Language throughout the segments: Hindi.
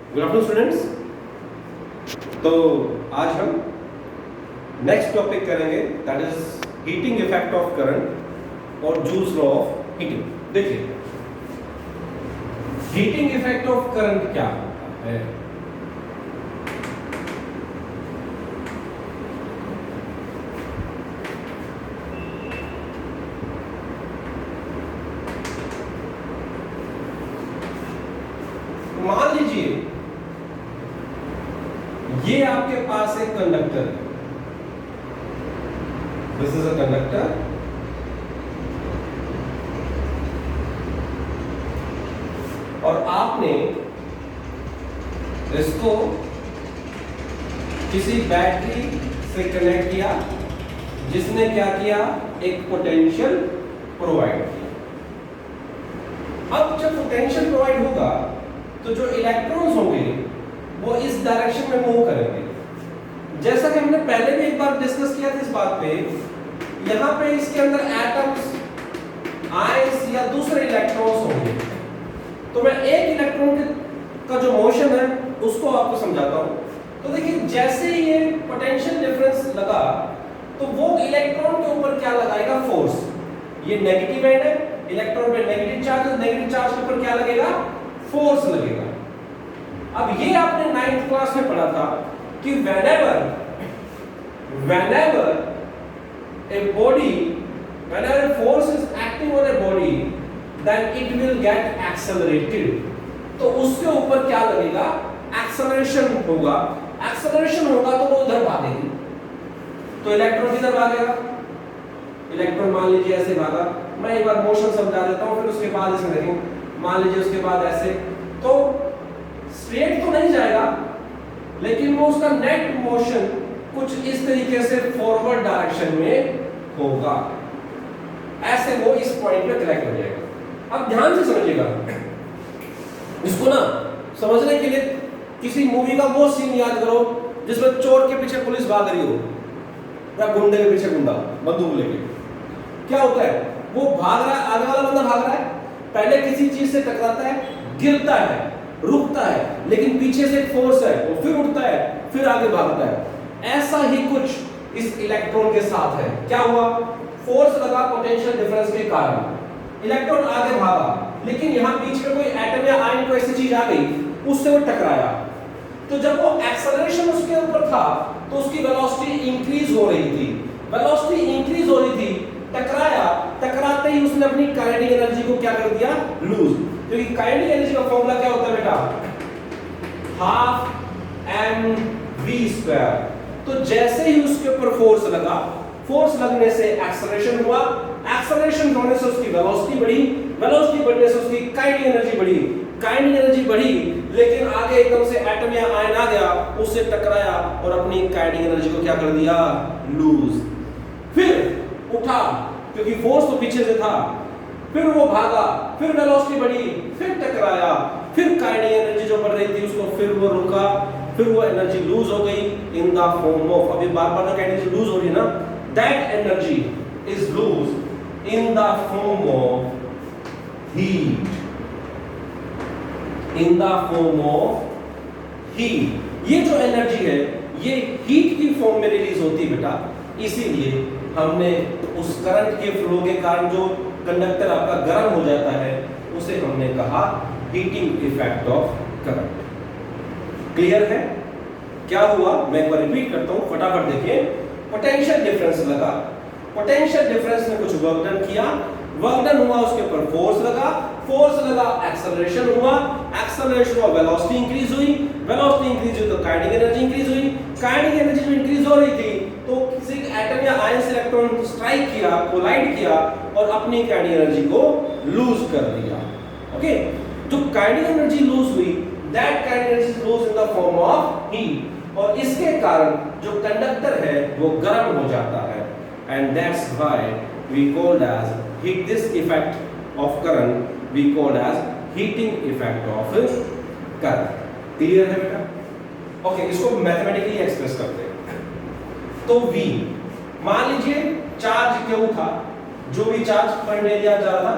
Good afternoon students. तो आज हम नेक्स्ट टॉपिक करेंगे, that is heating effect of current और जूल्स लॉ ऑफ हीटिंग। देखिए, हीटिंग इफेक्ट ऑफ करंट क्या होता है? मान लीजिए ये आपके पास एक कंडक्टर है, दिस इज अ कंडक्टर, और आपने इसको किसी बैटरी से कनेक्ट किया जिसने क्या किया, एक पोटेंशियल प्रोवाइड किया। अब जब पोटेंशियल प्रोवाइड होगा तो जो इलेक्ट्रॉन्स होंगे वो इस डायरेक्शन में मूव करेंगे। जैसा कि हमने पहले भी एक बार डिस्कस किया था इस बात पे, यहां पे इसके अंदर एटम्स, आयंस या दूसरे इलेक्ट्रॉन्स होंगे। तो मैं एक इलेक्ट्रॉन का जो मोशन है उसको आपको समझाता हूं। तो देखिए, जैसे ही ये पोटेंशियल डिफरेंस लगा तो वो इलेक्ट्रॉन के ऊपर क्या लगाएगा, फोर्स। ये नेगेटिव एंड है, इलेक्ट्रॉन पे नेगेटिव चार्ज है, नेगेटिव चार्ज के ऊपर क्या लगेगा, फोर्स लगेगा। अब ये आपने 9th क्लास में पढ़ा था कि whenever a body, whenever a force is acting on a body, then it will get accelerated। तो उसके ऊपर क्या लगेगा, एक्सेलरेशन होगा। एक्सेलरेशन होगा तो वो उधर भागेगी, तो इलेक्ट्रॉन किधर भागेगा, इलेक्ट्रॉन मान लीजिए ऐसे भागा। मैं एक बार मोशन समझा देता हूं, फिर उसके बाद इसमें देखेंगे। मान लीजिए उसके बाद ऐसे, तो स्ट्रेट तो नहीं जाएगा, लेकिन वो उसका नेट मोशन कुछ इस तरीके से फॉरवर्ड डायरेक्शन में होगा। ऐसे वो इस पॉइंट पे कनेक्ट हो जाएगा। अब ध्यान से समझिएगा, इसको ना समझने के लिए किसी मूवी का वो सीन याद करो जिसमें चोर के पीछे पुलिस भाग रही हो या गुंडे के पीछे गुंडा बंदूक लेके। क्या होता है, वो भाग रहा है, आगे वाला बंदा भाग रहा है, पहले किसी चीज से टकराता है, गिरता है, रुकता है, लेकिन पीछे से एक फोर्स है, वो फिर उठता है, फिर आगे भागता है। ऐसा ही कुछ इस इलेक्ट्रॉन के साथ है। क्या हुआ, फोर्स लगा पोटेंशियल डिफरेंस के कारण, इलेक्ट्रॉन आगे भागा, लेकिन यहां बीच में कोई एटम या आयन, कोई ऐसी चीज आ गई, उससे वो टकराया। तो जब वो एक्सेलरेशन उसके ऊपर था तो उसकी वेलोसिटी इंक्रीज हो रही थी। वेलोसिटी इंक्रीज हो रही थी, टकराया, टकराते ही उसने अपनी काइनेटिक एनर्जी को क्या कर दिया, लूज। क्योंकि काइनेटिक एनर्जी का फॉर्मूला क्या होता है बेटा, हाफ mv²। तो जैसे ही उसके ऊपर फोर्स लगा, फोर्स लगने से एक्सेलरेशन हुआ, एक्सेलरेशन होने से उसकी वेलोसिटी बढ़ी, वेलोसिटी बढ़ने से उसकी काइनेटिक एनर्जी बढ़ी, काइनेटिक एनर्जी बढ़ी, लेकिन आगे एकदम से एटम या आयन आ गया, उससे टकराया और अपनी काइनेटिक एनर्जी को क्या कर दिया, लूज। फिर उठा, क्योंकि फोर्स तो पीछे से था, फिर वो भागा, फिर वेलोसिटी बढ़ी, फिर टकराया, फिर काइनेटिक एनर्जी जो बढ़ रही थी उसको, फिर वो रुका, फिर वो एनर्जी लूज हो गई इन द फॉर्म ऑफ, अभी बार-बार काइनेटिक एनर्जी लूज हो रही है ना, that energy is lose in the form of heat, in the form of heat. ये जो एनर्जी है ये हीट की फॉर्म में रिलीज होती है बेटा। इसीलिए हमने उस करंट के फ्लो के कारण जो कंडक्टर आपका गर्म हो जाता है उसे हमने कहा heating effect of current. Clear है? क्या हुआ, मैं एक बार रिपीट करता हूं, फटाफट देखिए। पोटेंशियल डिफरेंस लगा, पोटेंशियल डिफरेंस ने कुछ वर्क डन किया, वर्क डन हुआ, उसके ऊपर फोर्स लगा, फोर्स लगा, एक्सेलरेशन हुआ, एक्सेलरेशन हुआ, वेलोसिटी इंक्रीज हुई, वेलोसिटी इंक्रीज हुई तो काइनेटिक एनर्जी इंक्रीज हुई, काइनेटिक एनर्जी जो इंक्रीज हो रही थी तो किसी एटम या आयन से इलेक्ट्रॉन स्ट्राइक किया, कोलाइड किया और अपनी काइनेटिक एनर्जी को लूज कर दिया। ओके, जो काइनेटिक एनर्जी लूज हुई, that kinetic energy is lose in the form of heat, और इसके कारण जो कंडक्टर है वो गर्म हो जाता है, and that's why we called as heat this effect of current we called as heating effect of current. Clear है बेटा? ओके, इसको मैथमेटिकली एक्सप्रेस करते हैं। तो V, मान लीजिए चार्ज Q था, जो भी चार्ज पर एरिया जा रहा था,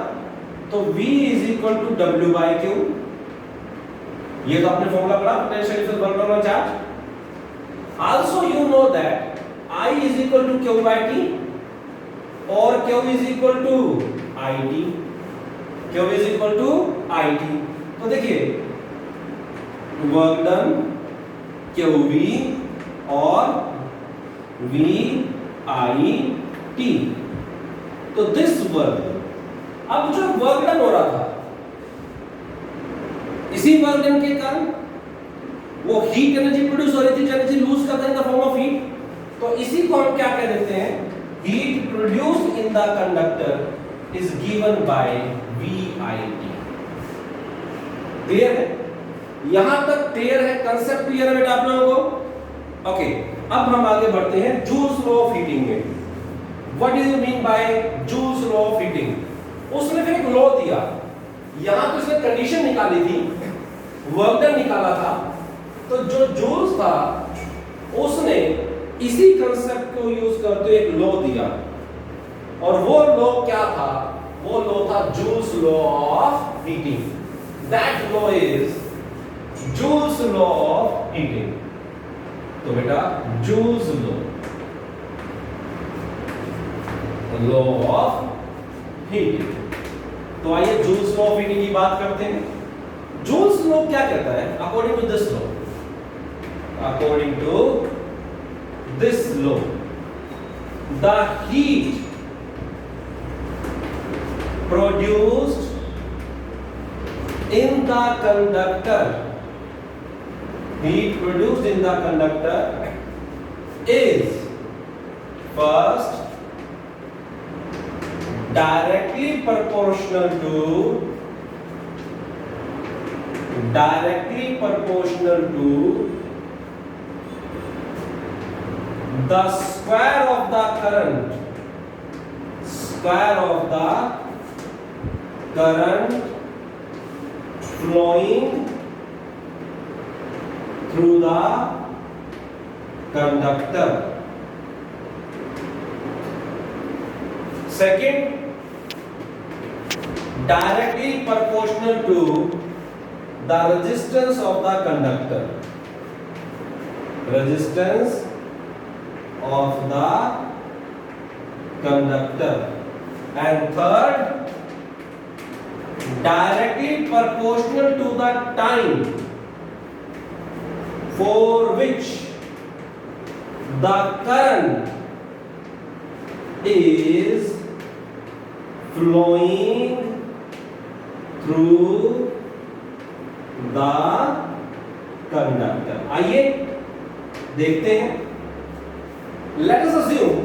तो V is equal to W by Q। ये तो आपने फॉर्मूला पढ़ा potential difference work done on charge. Also you know that I is equal to Q by T और Q is equal to IT. Q is equal to IT. तो देखिए वर्क डन QV और VIT. तो दिस वर्क, अब जो वर्क डन हो रहा था इसी वर्क डन के कारण वो हीट एनर्जी प्रोड्यूस हो रही थी, एनर्जी लूज करता है इन द फॉर्म ऑफ हीट. तो इसी को हम क्या कह देते हैं, heat produced in the conductor is given by VIT. Clear है? यहां तक क्लियर है? कंसेप्ट क्लियर है बेटा आप लोगों को? ओके, अब हम आगे बढ़ते हैं जूल्स लॉ ऑफ हीटिंग में. What do you mean by joules law of heating? उसने फिर एक लॉ दिया, यहां तो उसने कंडीशन निकाली थी, वर्क डन निकाला था. तो जो जूल्स था उसने इसी कंसेप्ट को यूज करते एक लॉ दिया, और वो लॉ क्या था? वो लॉ था joules law of heating. That law is joules law of heating. तो बेटा जूल्स लॉ ऑफ हीटिंग. तो आइए जूल्स लॉ ऑफ हीटिंग की बात करते हैं. जूल्स लॉ क्या कहता है? According to this law, according to this law, the heat produced in the conductor, heat produced in the conductor is first directly proportional to the square of the current flowing through the conductor. Second, directly proportional to the resistance of the conductor. Resistance of the conductor. And third, directly proportional to the time for which the current is flowing through the conductor. आइए देखते हैं. Let us assume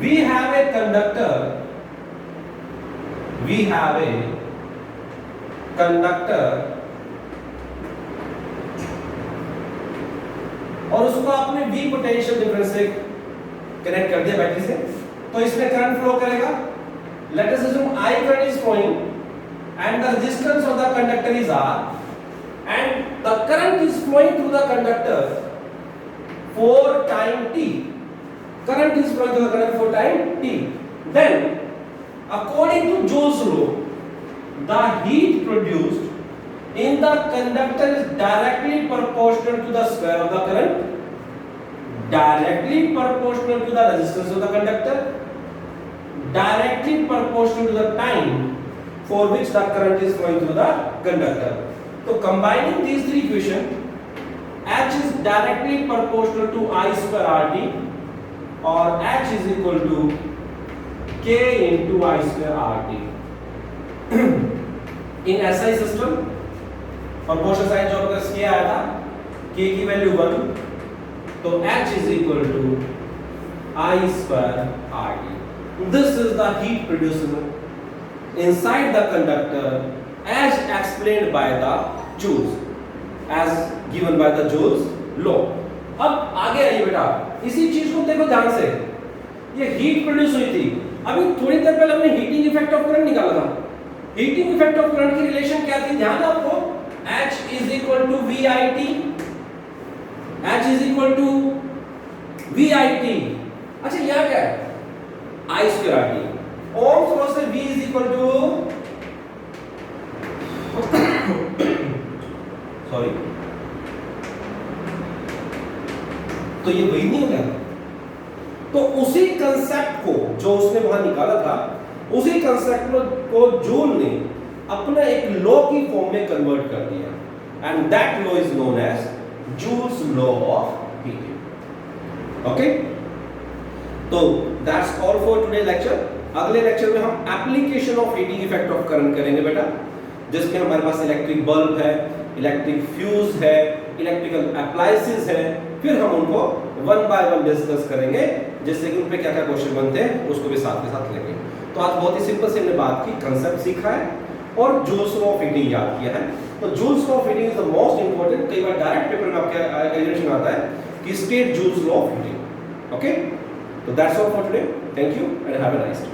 we have a conductor. और उसको आपने V पोटेंशियल डिफरेंस से कनेक्ट कर दिया बैटरी से, तो इसमें करंट फ्लो करेगा. Let us assume I current is flowing and the resistance of the conductor is R, and the current is flowing through the conductor for time t. Current is flowing through the conductor for time t. Then, according to Joule's law, the heat produced in the conductor is directly proportional to the square of the current, directly proportional to the resistance of the conductor, directly proportional to the time for which the current is flowing through the conductor. So, combining these three equations, H is directly proportional to I square RT, or H is equal to K into I square RT. In SI system, proportional sign जो अगर K आया था, K की वैल्यू 1, तो H is equal to I square RT. This is the heat produced inside the conductor as explained by the Joules, as given by the Joule's law. अब आगे आइए बेटा, इसी चीज को देखो ध्यान से. ये हीट प्रोड्यूस हुई थी, अभी थोड़ी देर पहले हमने हीटिंग इफेक्ट ऑफ करंट निकाला था. हीटिंग इफेक्ट ऑफ करंट की रिलेशन क्या थी? ध्यान दो आपको. H is equal to VIT. H is equal to VIT. अच्छा यहाँ क्या है? I square RT. Ohm's law से V is equal to sorry, तो ये वही नहीं हो गया। तो उसी कंसेप्ट को जो उसने वहां निकाला था, उसी कंसेप्ट को जूल ने अपना एक लॉ की फॉर्म में कन्वर्ट कर दिया, and that law is known as Joule's law of heating. Okay, तो that's all for today lecture. अगले लेक्चर में हम application of heating effect of current करेंगे बेटा, जिसमें हमारे पास इलेक्ट्रिक बल्ब है, इलेक्ट्रिक फ्यूज है, इलेक्ट्रिकल अप्लायंसेस है, फिर हम उनको वन बाय वन डिस्कस करेंगे, जिससे कि उन पे क्या क्या क्वेश्चन बनते हैं उसको भी साथ के साथ लेंगे। तो आज बहुत ही सिंपल से हमने बात की, कंसेप्ट सीखा है और जूल्स लॉ ऑफ हीटिंग याद किया है। तो joules law of heating is the most important. कई बार डायरेक्ट पेपर में आपके एग्जामिनेशन आता है कि state Joule's law of heating. Okay, तो that's all for today. Thank you and have a nice day.